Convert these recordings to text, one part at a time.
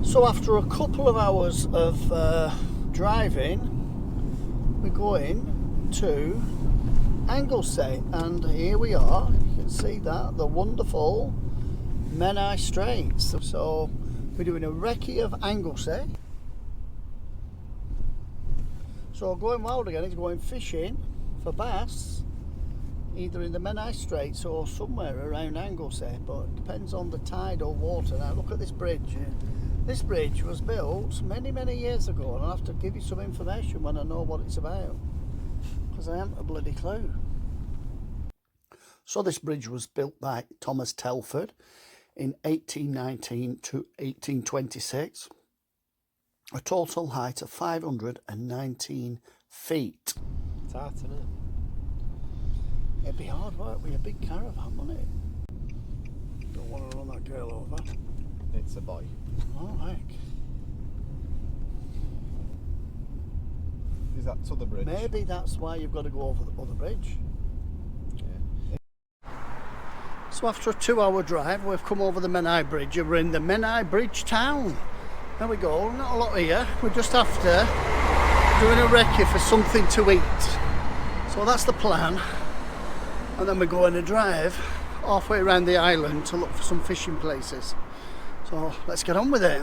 So after a couple of hours of driving, we're going to Anglesey, and here we are. You can see that, the wonderful Menai Straits. So we're doing a recce of Anglesey. So going wild again is going fishing for bass, either in the Menai Straits or somewhere around Anglesey, but it depends on the tide or water. Now look at this bridge. This bridge was built many years ago, and I'll have to give you some information when I know what it's about, because I haven't a bloody clue. So this bridge was built by Thomas Telford in 1819 to 1826. A total height of 519 feet. It's hard, isn't it? It'd be hard work with a big caravan, wouldn't it? Don't want to run that girl over. It's a boy. Oh, heck. Is that to the bridge? Maybe that's why you've got to go over the other bridge. Yeah. So after a 2-hour drive, we've come over the Menai Bridge and we're in the Menai Bridge town. There we go, not a lot here. We're just after doing a recce for something to eat. So that's the plan. And then we're going to drive halfway around the island to look for some fishing places. So let's get on with it.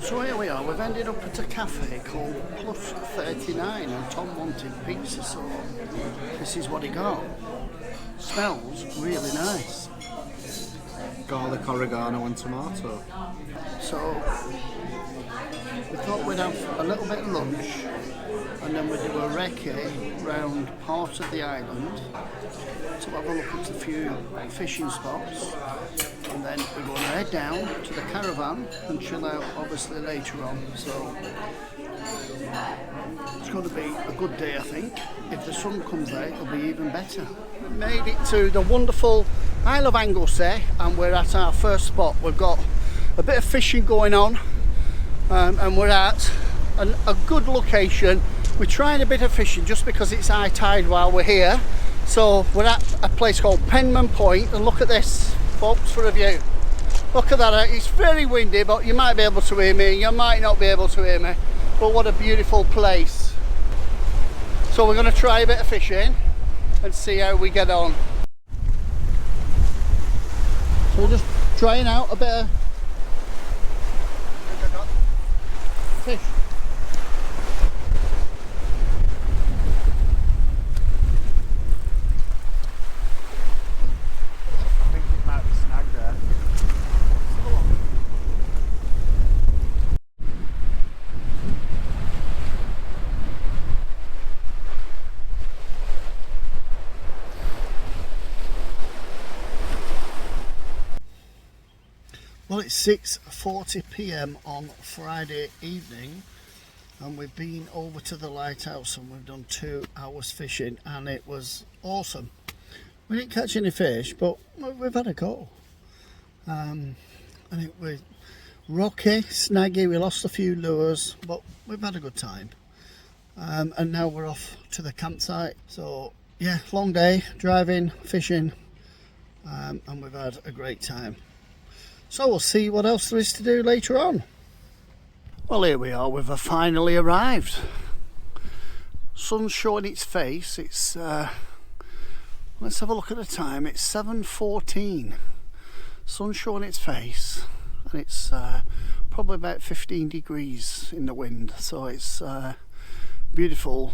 So here we are, we've ended up at a cafe called Plus 39 and Tom wanted pizza, so this is what he got. Smells really nice. Garlic, oregano and tomato. So we thought we'd have a little bit of lunch and then we'd do a recce round part of the island to have a look at a few fishing spots, and then we're going to head down to the caravan and chill out obviously later on. So it's going to be a good day, I think. If the sun comes out, it'll be even better. We made it to the wonderful Isle of Anglesey and we're at our first spot. We've got a bit of fishing going on, and we're at a good location. We're trying a bit of fishing just because it's high tide while we're here. So we're at a place called Penman Point, and look at this, folks, for a view. Look at that, it's very windy, but you might be able to hear me, you might not be able to hear me, but what a beautiful place. So we're going to try a bit of fishing and see how we get on. So we're just trying out a bit of fish. Well, it's 6:40 p.m. on Friday evening and we've been over to the lighthouse and we've done 2 hours fishing and it was awesome. We didn't catch any fish, but we've had a go. And it was rocky, snaggy, we lost a few lures, but we've had a good time. And now we're off to the campsite. So yeah, long day, driving, fishing, and we've had a great time. So we'll see what else there is to do later on. Well, here we are, we've finally arrived. Sun's showing its face. It's let's have a look at the time. It's 7:14. Sun's showing its face and it's probably about 15 degrees in the wind, so it's beautiful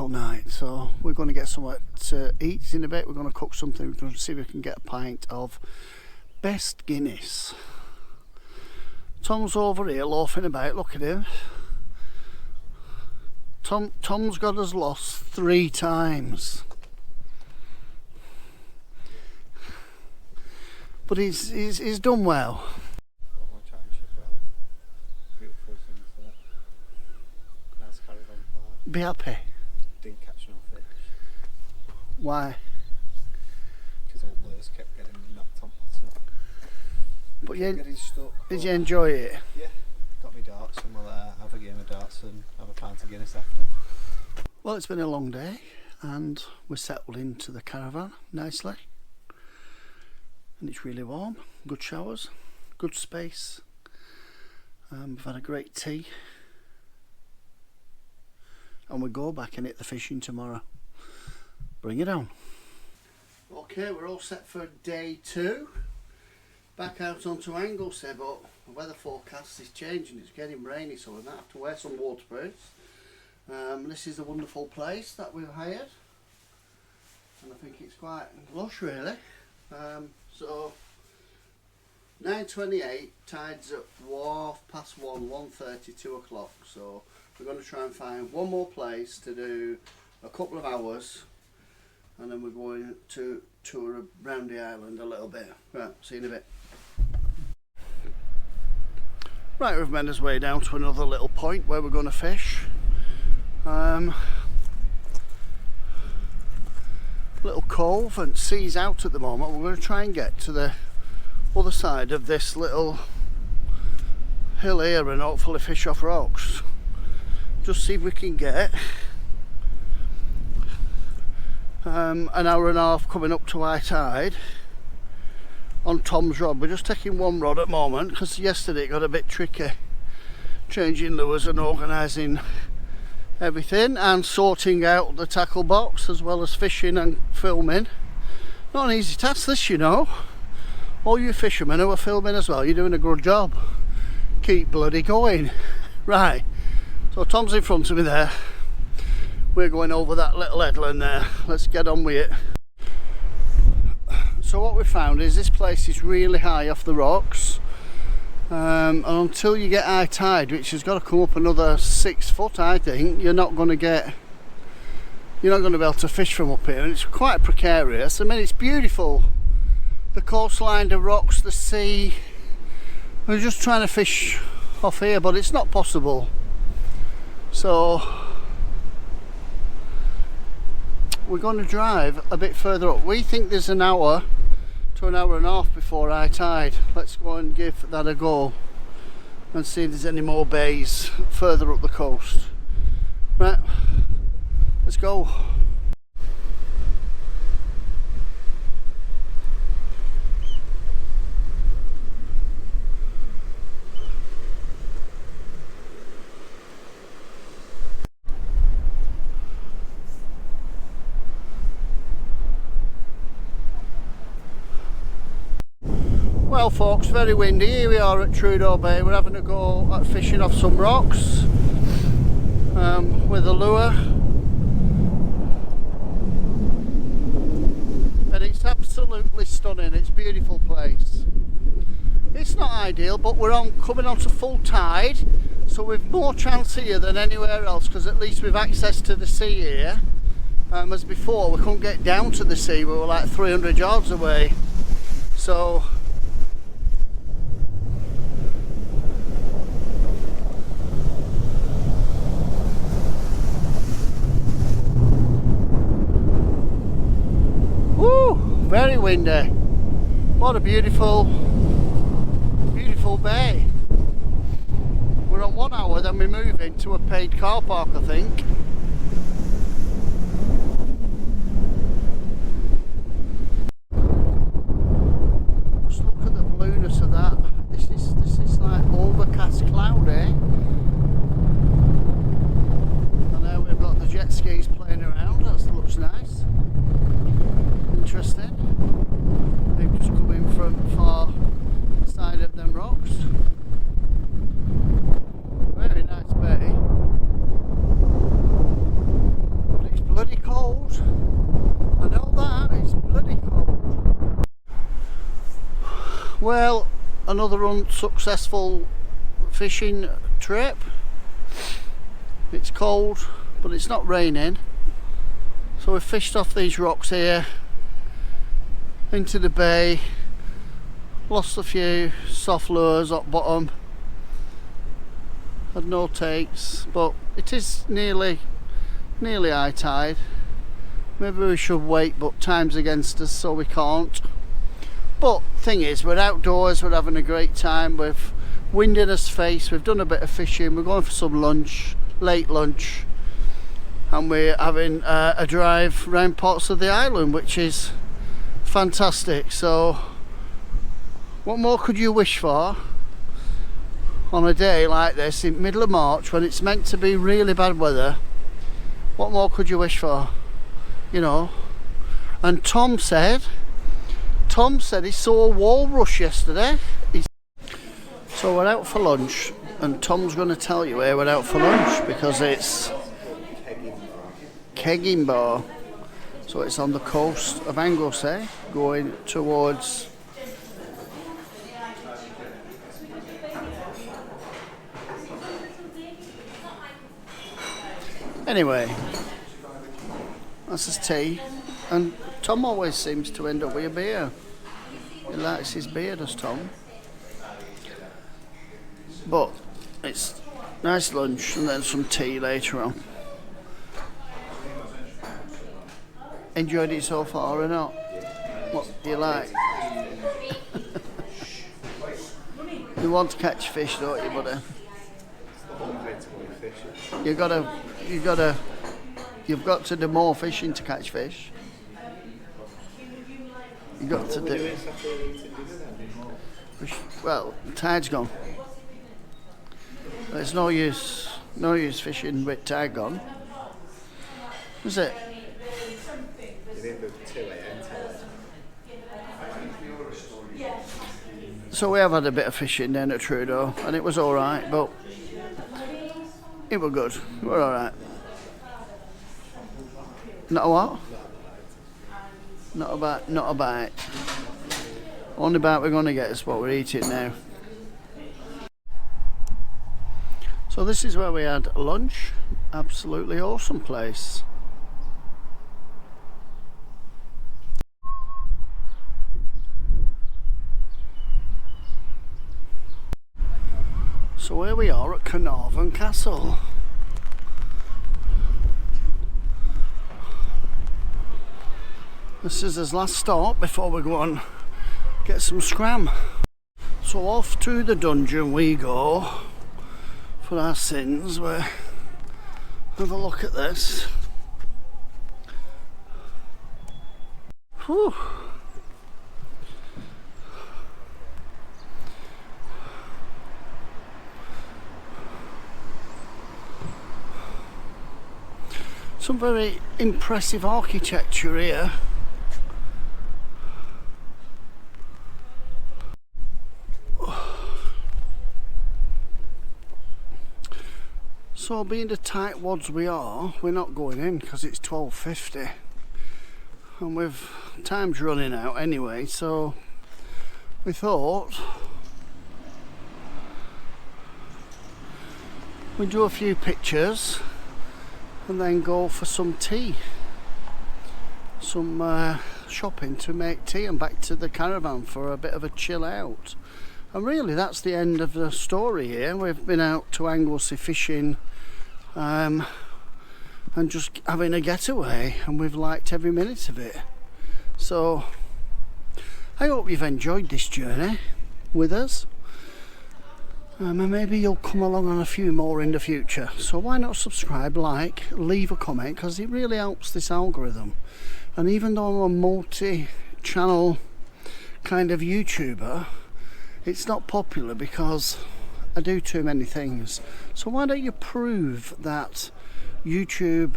night. So we're going to get something to eat in a bit. We're going to cook something. We're going to see if we can get a pint of best Guinness. Tom's over here loafing about, look at him. Tom's got us lost 3 times. But he's done well. Be happy. Didn't catch no fish. Why? Because old Blaze kept getting knocked on. But Getting stuck. did you enjoy it? Yeah. Got me darts and we'll have a game of darts and have a pint of Guinness after. Well, it's been a long day and we're settled into the caravan nicely. and it's really warm. Good showers, good space. We've had a great tea, and we go back and hit the fishing tomorrow. Bring it on. Okay, we're all set for day 2. Back out onto Anglesey, but the weather forecast is changing. It's getting rainy, so we might have to wear some waterproofs. This is a wonderful place that we've hired, and I think it's quite lush really. So 9:28, tide's at 1:30, 2 o'clock. So we're going to try and find one more place to do a couple of hours, and then we're going to tour around the island a little bit. Right, see you in a bit. Right, we've made our way down to another little point where we're going to fish. Little cove, and sea's out at the moment. We're going to try and get to the other side of this little hill here and hopefully fish off rocks. Just see if we can get an hour and a half coming up to high tide on Tom's rod. We're just taking one rod at the moment because yesterday it got a bit tricky changing lures and organising everything and sorting out the tackle box as well as fishing and filming. Not an easy task this, you know. All you fishermen who are filming as well, you're doing a good job. Keep bloody going. Right, so Tom's in front of me there. We're going over that little headland there. Let's get on with it. So what we found is this place is really high off the rocks, and until you get high tide, which has got to come up another 6 foot, I think, you're not going to be able to fish from up here, and it's quite precarious. I mean, it's beautiful, the coastline, the rocks, the sea. We're just trying to fish off here, but it's not possible. So we're going to drive a bit further up. We think there's an hour to an hour and a half before high tide. Let's go and give that a go and see if there's any more bays further up the coast. Right, let's go. Well folks, very windy. Here we are at Trudeau Bay. We're having a go at fishing off some rocks with a lure, and it's absolutely stunning. It's a beautiful place. It's not ideal, but we're coming on to full tide, so we've more chance here than anywhere else because at least we've access to the sea here. As before, we couldn't get down to the sea. We were like 300 yards away. So very windy. What a beautiful bay. We're at 1 hour, then we move into a paid car park, I think. Just look at the blueness of that. This is like overcast cloudy. And there we've got the jet skis playing around. That looks nice. Interesting. They've just come in from far side of them rocks. Very nice bay. But it's bloody cold. I know that, it's bloody cold. Well, another unsuccessful fishing trip. It's cold, but it's not raining. So we've fished off these rocks here into the bay, lost a few soft lures at bottom, had no takes, but it is nearly high tide. Maybe we should wait, but time's against us, so we can't. But thing is, we're outdoors, we're having a great time, with wind in us face, we've done a bit of fishing, we're going for some lunch, late lunch, and we're having a drive around parts of the island, which is fantastic. So What more could you wish for on a day like this in middle of March when it's meant to be really bad weather? What more could you wish for? You know. And Tom said he saw a walrus yesterday. So we're out for lunch, and Tom's going to tell you where we're out for lunch because it's Kegging Bar. So it's on the coast of Anglesey, going towards anyway. That's his tea, and Tom always seems to end up with a beer. He likes his beer, does Tom? But it's nice lunch and then some tea later on. Enjoyed it so far or not? What do you like? You want to catch fish, don't you, buddy? You've got to do more fishing to catch fish. You've got to do. Well, the tide's gone. There's no use fishing with tide gone, is it? So we have had a bit of fishing then at Trudeau, and it was all right, but it was good. We're all right. Not a what? Not a bite. Only bite we're going to get is what we're eating now. So this is where we had lunch. Absolutely awesome place. So here we are at Carnarvon Castle. This is his last stop before we go and get some scram. So off to the dungeon we go for our sins. We have a look at this. Whew. Some very impressive architecture here. So being the tight wads we are, we're not going in because it's 12:50 and time's running out anyway, so we thought we'd do a few pictures and then go for some tea, some shopping to make tea, and back to the caravan for a bit of a chill out. And really that's the end of the story here. We've been out to Anglesey fishing and just having a getaway, and we've liked every minute of it. So I hope you've enjoyed this journey with us, and maybe you'll come along on a few more in the future. So why not subscribe, like, leave a comment, because it really helps this algorithm. And even though I'm a multi-channel kind of YouTuber, it's not popular because I do too many things. So why don't you prove that YouTube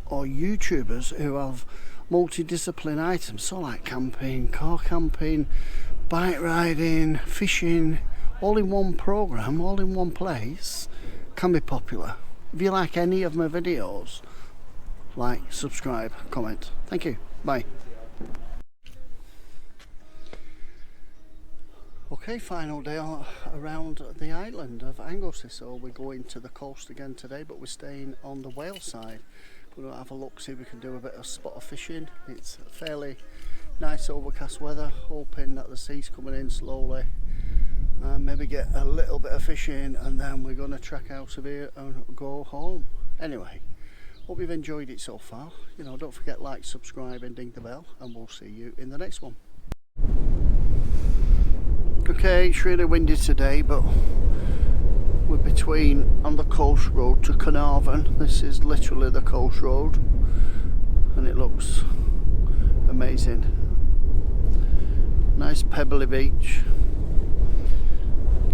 or YouTubers who have multidiscipline items, so like camping, car camping, bike riding, fishing, all in one program, all in one place, can be popular. If you like any of my videos, like, subscribe, comment. Thank you. Bye. Okay, final day around the island of Anglesey. So we're going to the coast again today, but we're staying on the whale side. We're going to have a look, see if we can do a bit of spot of fishing. It's fairly nice overcast weather, hoping that the sea's coming in slowly. Maybe get a little bit of fishing, and then we're going to trek out of here and go home. Anyway, hope you've enjoyed it so far. You know, don't forget, like, subscribe and ding the bell, and we'll see you in the next one. Okay, it's really windy today, but we're on the coast road to Carnarvon. This is literally the coast road, and it looks amazing. Nice pebbly beach.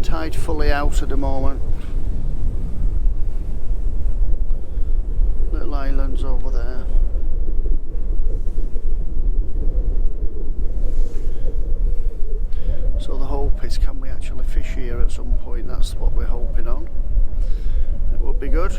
Tide fully out at the moment. Little islands over there. So the hope is, can we actually fish here at some point? That's what we're hoping on. It would be good.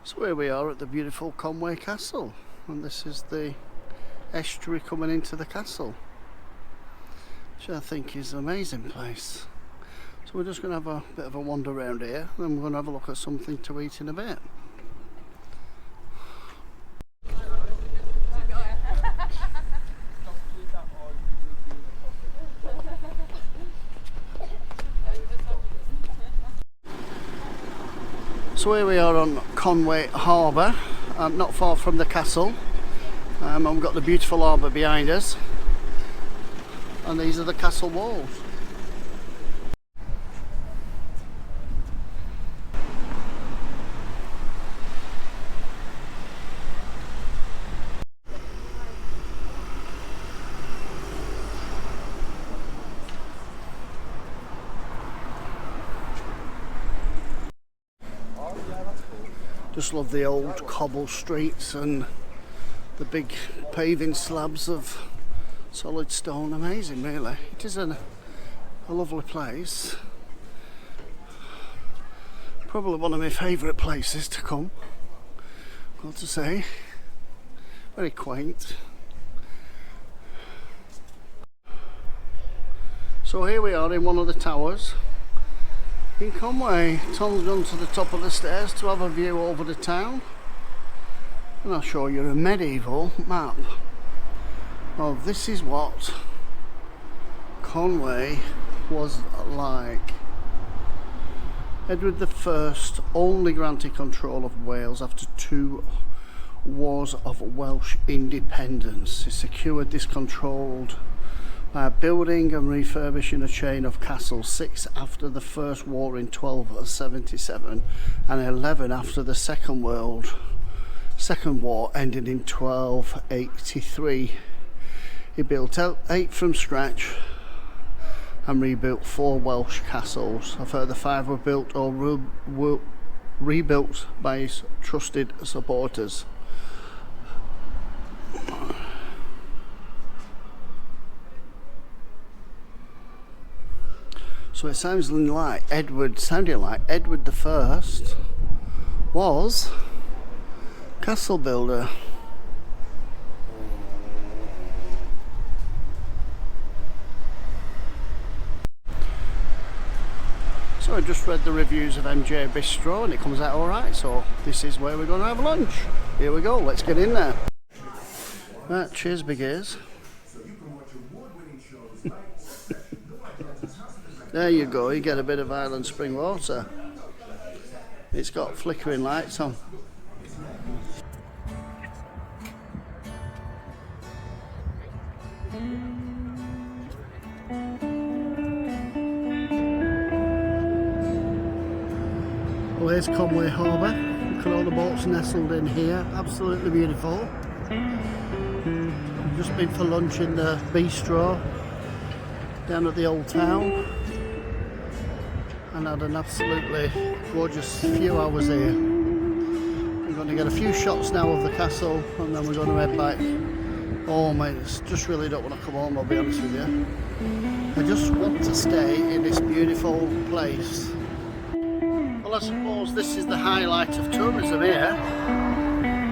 So here we are at the beautiful Conway Castle, and this is the estuary coming into the castle, which I think is an amazing place. So we're just going to have a bit of a wander around here, and then we're going to have a look at something to eat in a bit. So here we are on Conway Harbour, not far from the castle, and we've got the beautiful harbour behind us, and these are the castle walls. Just love the old cobble streets and the big paving slabs of solid stone. Amazing, really. It is a lovely place. Probably one of my favourite places to come, got to say. Very quaint. So here we are in one of the towers in Conway. Tom's gone to the top of the stairs to have a view over the town, and I'll show you a medieval map. Well, this is what Conway was like. Edward I only granted control of Wales after 2 wars of Welsh independence. He secured this control by building and refurbishing a chain of castles, 6 after the First War in 1277 and 11 after the Second War ended in 1283. He built 8 from scratch and rebuilt 4 Welsh castles. A further 5 were built or rebuilt by his trusted supporters. So it sounded like Edward I was castle builder. So I just read the reviews of MJ Bistro and it comes out alright, so this is where we're going to have lunch. Here we go, let's get in there. Right, cheers big ears. There you go, you get a bit of Island spring water. It's got flickering lights on. Well, here's Conway Harbour. Look at all the boats nestled in here. Absolutely beautiful. I've just been for lunch in the bistro down at the old town and had an absolutely gorgeous few hours here. We're going to get a few shots now of the castle and then we're going to head back home. I just really don't want to come home, I'll be honest with you. I just want to stay in this beautiful place Well, I suppose this is the highlight of tourism here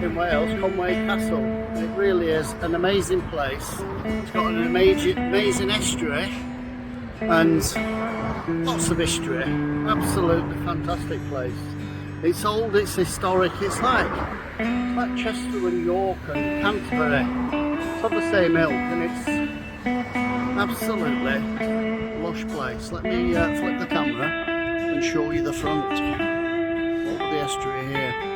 in Wales, Conway Castle. It really is an amazing place. It's got an amazing estuary and lots of history. Absolutely fantastic place. It's old, it's historic, it's like Chester and York and Canterbury. It's on the same ilk and it's absolutely lush place. Let me flip the camera and show you the front over the estuary here.